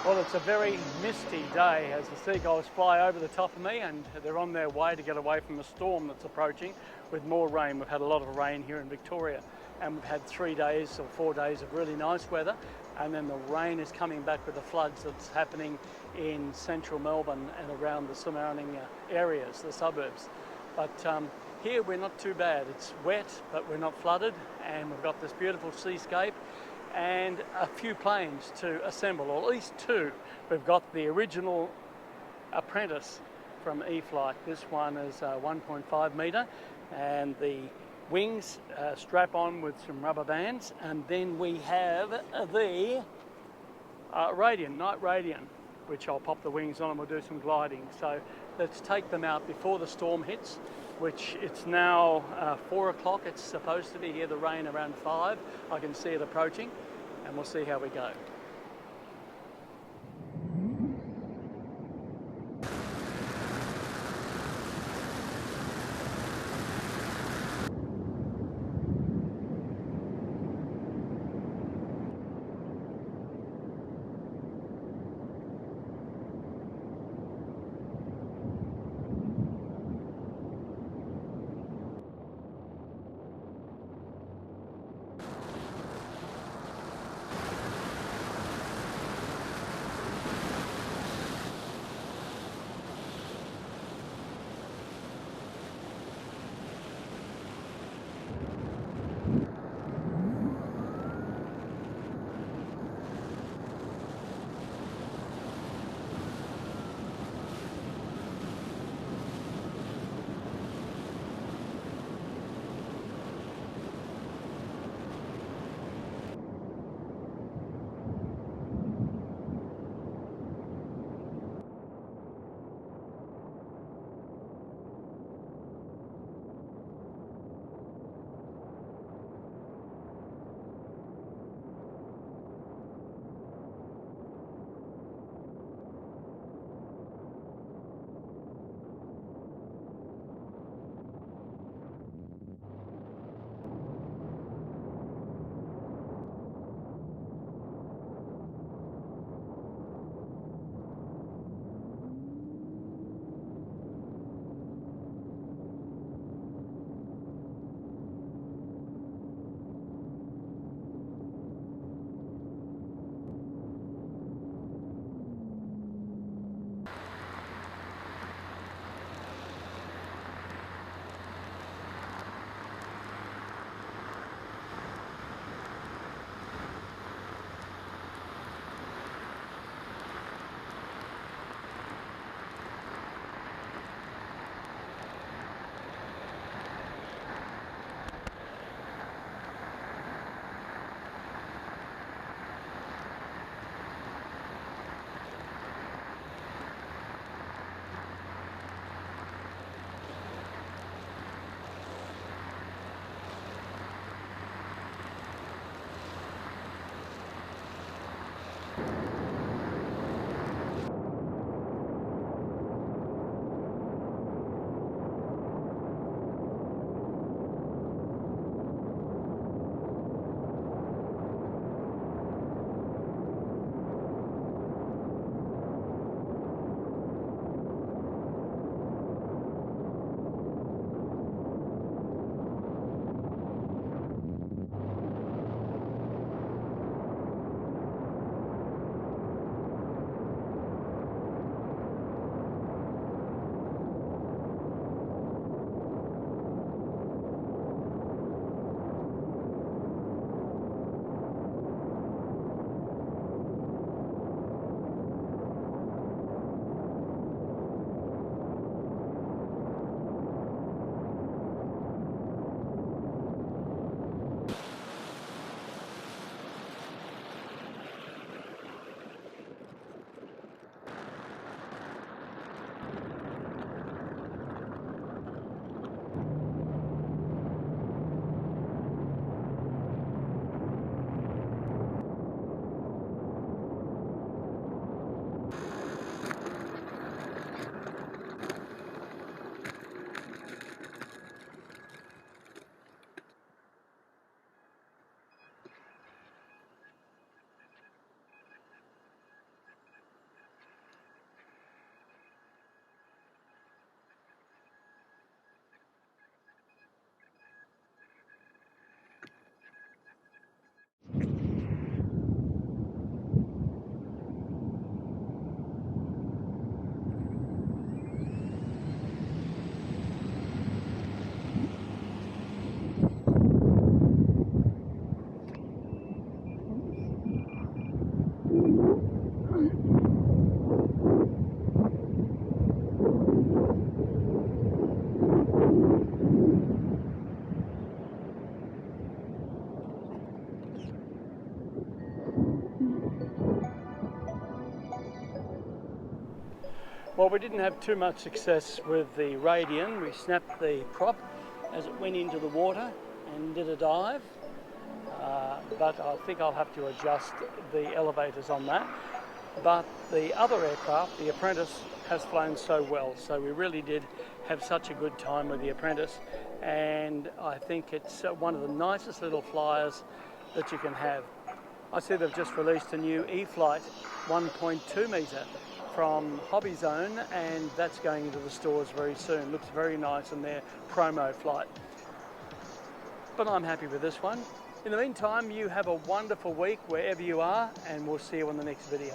Well, it's a very misty day as the seagulls fly over the top of me, and they're on their way to get away from the storm that's approaching with more rain. We've had a lot of rain here in Victoria, and we've had 3 days or 4 days of really nice weather, and then the rain is coming back with the floods that's happening in central Melbourne and around the surrounding areas, the suburbs. But here we're not too bad. It's wet, but we're not flooded, and we've got this beautiful seascape and a few planes to assemble, or at least two. We've got the original Apprentice from E-flite. This one is 1.5 metre, and the wings strap on with some rubber bands. And then we have the Radian, Night Radian, which I'll pop the wings on and we'll do some gliding. So let's take them out before the storm hits, which it's now 4 o'clock. It's supposed to be here, the rain around 5. I can see it approaching, and we'll see how we go. Well, we didn't have too much success with the Radian. We snapped the prop as it went into the water and did a dive. But I think I'll have to adjust the elevators on that. But the other aircraft, the Apprentice, has flown so well. So we really did have such a good time with the Apprentice. And I think it's one of the nicest little flyers that you can have. I see they've just released a new E-Flight 1.2 metre from Hobby Zone, and that's going into the stores very soon. Looks very nice in their promo flight. But I'm happy with this one. In the meantime, you have a wonderful week wherever you are, and we'll see you on the next video.